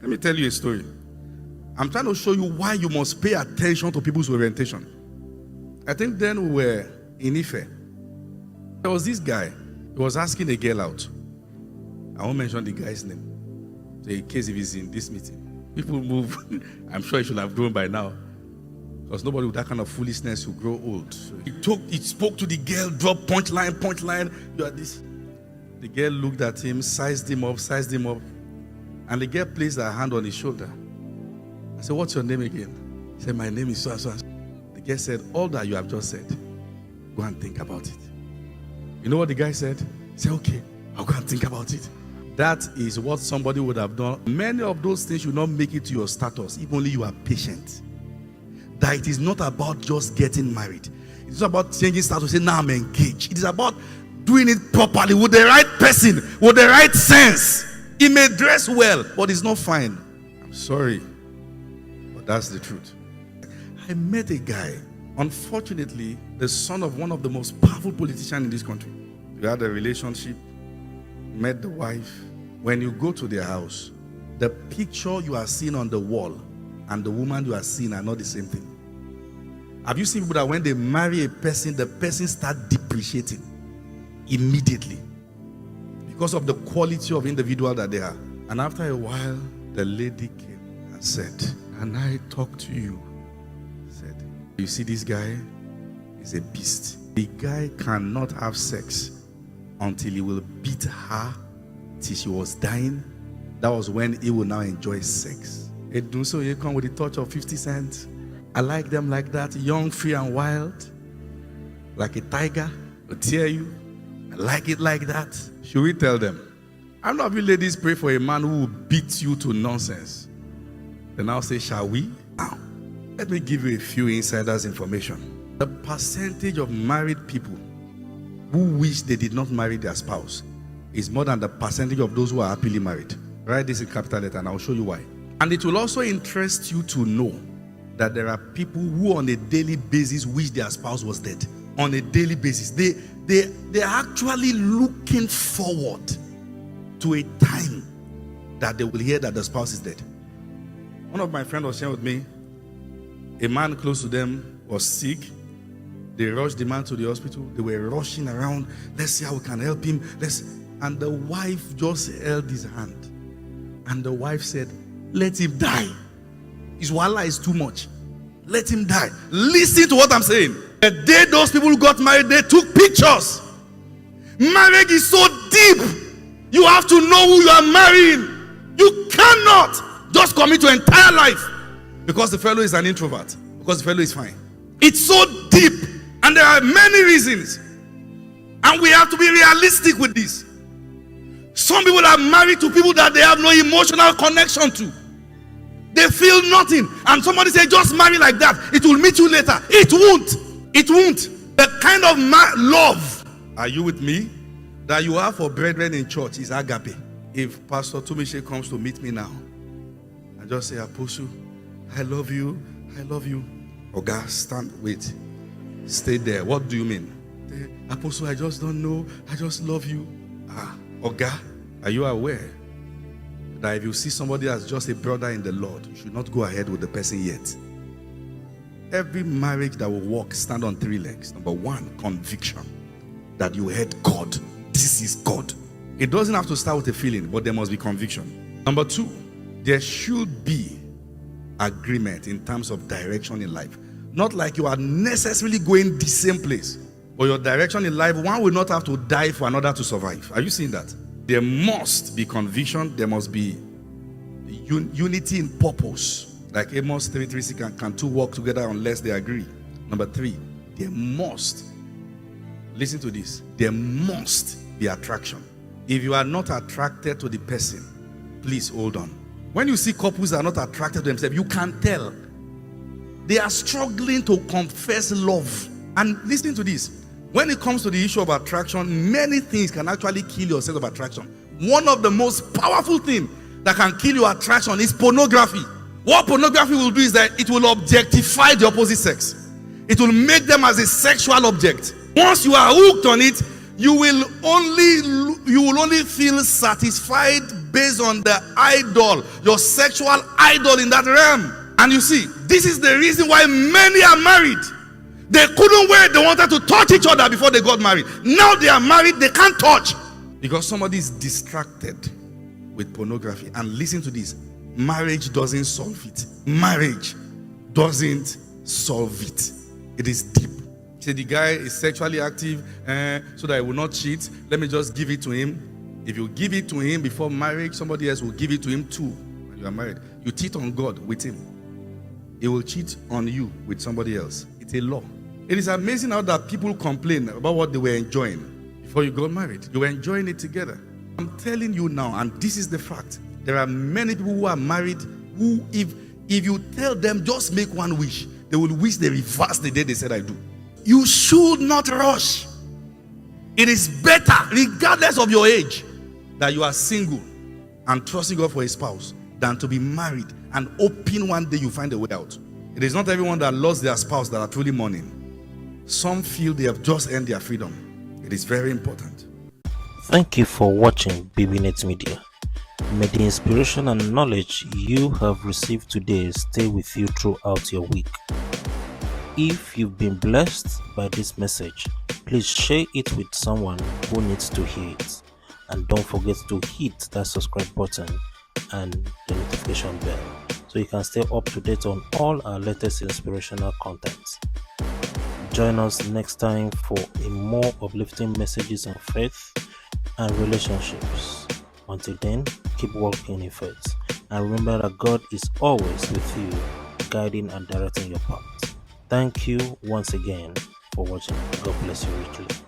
Let me tell you a story. I'm trying to show you why you must pay attention to people's orientation. I think then we were in Ife. There was this guy. He was asking a girl out. I won't mention the guy's name, so in case if he's in this meeting. People move. I'm sure he should have grown by now, because nobody with that kind of foolishness will grow old. So he spoke to the girl, dropped point line. You are this. The girl looked at him, sized him up, and the girl placed her hand on his shoulder. I said, "What's your name again?" He said, "My name is so and so." The girl said, "All that you have just said, go and think about it." You know what the guy said? He said, "Okay, I'll go and think about it." That is what somebody would have done. Many of those things will not make it to your status if only you are patient. That it is not about just getting married. It's not about changing status, say now I'm engaged. It is about doing it properly with the right person, with the right sense. He may dress well, but it's not fine. I'm sorry, but that's the truth. I met a guy, unfortunately, the son of one of the most powerful politicians in this country. We had a relationship, met the wife. When you go to their house, the picture you are seeing on the wall and the woman you are seeing are not the same thing. Have you seen people that when they marry a person, the person starts depreciating immediately because of the quality of individual that they are? And after a while, the lady came and said, "And I talk to you." Said, "You see this guy is a beast. The guy cannot have sex until he will beat her till she was dying. That was when he will now enjoy sex." It do so, you come with a touch of 50 cents. I like them like that, young, free and wild, like a tiger will tear you. I like it like that. Should we tell them? How many of you ladies pray for a man who will beat you to nonsense? Then I'll say, shall we? Now, let me give you a few insiders information. The percentage of married people who wish they did not marry their spouse is more than the percentage of those who are happily married. Write this in capital letter and I'll show you why. And it will also interest you to know that there are people who on a daily basis wish their spouse was dead. On a daily basis. They are actually looking forward to a time that they will hear that the spouse is dead. One of my friends was sharing with me, a man close to them was sick. They rushed the man to the hospital. They were rushing around. Let's see how we can help him. And the wife just held his hand. And the wife said, "Let him die. His wala is too much. Let him die." Listen to what I'm saying. The day those people got married, they took pictures. Marriage is so deep. You have to know who you are marrying. You cannot just commit your entire life because the fellow is an introvert, because the fellow is fine. It's so deep, and there are many reasons, and we have to be realistic with this. Some people are married to people that they have no emotional connection to. They feel nothing, and somebody say just marry like that, it will meet you later. It won't. It won't. The kind of love, are you with me, that you have for brethren in church is agape. If Pastor Tumishe comes to meet me now, I just say, "Apostle, I love you, I love you." Oga, stand, wait, stay there. What do you mean? "Apostle, I just don't know, I just love you." Oga, are you aware that if you see somebody as just a brother in the Lord, you should not go ahead with the person yet? Every marriage that will work stand on 3 legs. Number 1, conviction that you heard God. This is God. It doesn't have to start with a feeling, but there must be conviction. Number 2, there should be agreement in terms of direction in life. Not like you are necessarily going the same place, but your direction in life, one will not have to die for another to survive. Are you seeing that? There must be conviction. There must be unity in purpose. Like Amos 3:3, can two walk together unless they agree? Number 3, there must, listen to this, there must be attraction. If you are not attracted to the person, please hold on. When you see couples that are not attracted to themselves, you can tell they are struggling to confess love. And listen to this, when it comes to the issue of attraction, many things can actually kill your sense of attraction. One of the most powerful things that can kill your attraction is pornography. What pornography will do is that it will objectify the opposite sex. It will make them as a sexual object. Once you are hooked on it, you will only feel satisfied based on the idol, your sexual idol in that realm. And you see, this is the reason why many are married. They couldn't wait. They wanted to touch each other before they got married. Now they are married, they can't touch. Because somebody is distracted with pornography. And listen to this. Marriage doesn't solve it. Marriage doesn't solve it. It is deep. Say the guy is sexually active so that he will not cheat. Let me just give it to him. If you give it to him before marriage, somebody else will give it to him too. When you are married, you cheat on God with him. He will cheat on you with somebody else. It's a law. It is amazing how that people complain about what they were enjoying before you got married. You were enjoying it together. I'm telling you now, and this is the fact. There are many people who are married who, if you tell them just make one wish, they will wish they reverse the day they said I do. You should not rush. It is better, regardless of your age, that you are single and trusting God for a spouse than to be married and hoping one day you find a way out. It is not everyone that lost their spouse that are truly mourning. Some feel they have just earned their freedom. It is very important. Thank you for watching BBNet Media. May the inspiration and knowledge you have received today stay with you throughout your week. If you've been blessed by this message, please share it with someone who needs to hear it. And don't forget to hit that subscribe button and the notification bell so you can stay up to date on all our latest inspirational content. Join us next time for a more uplifting messages on faith and relationships. Until then, keep walking in faith and remember that God is always with you, guiding and directing your path. Thank you once again for watching. God bless you richly.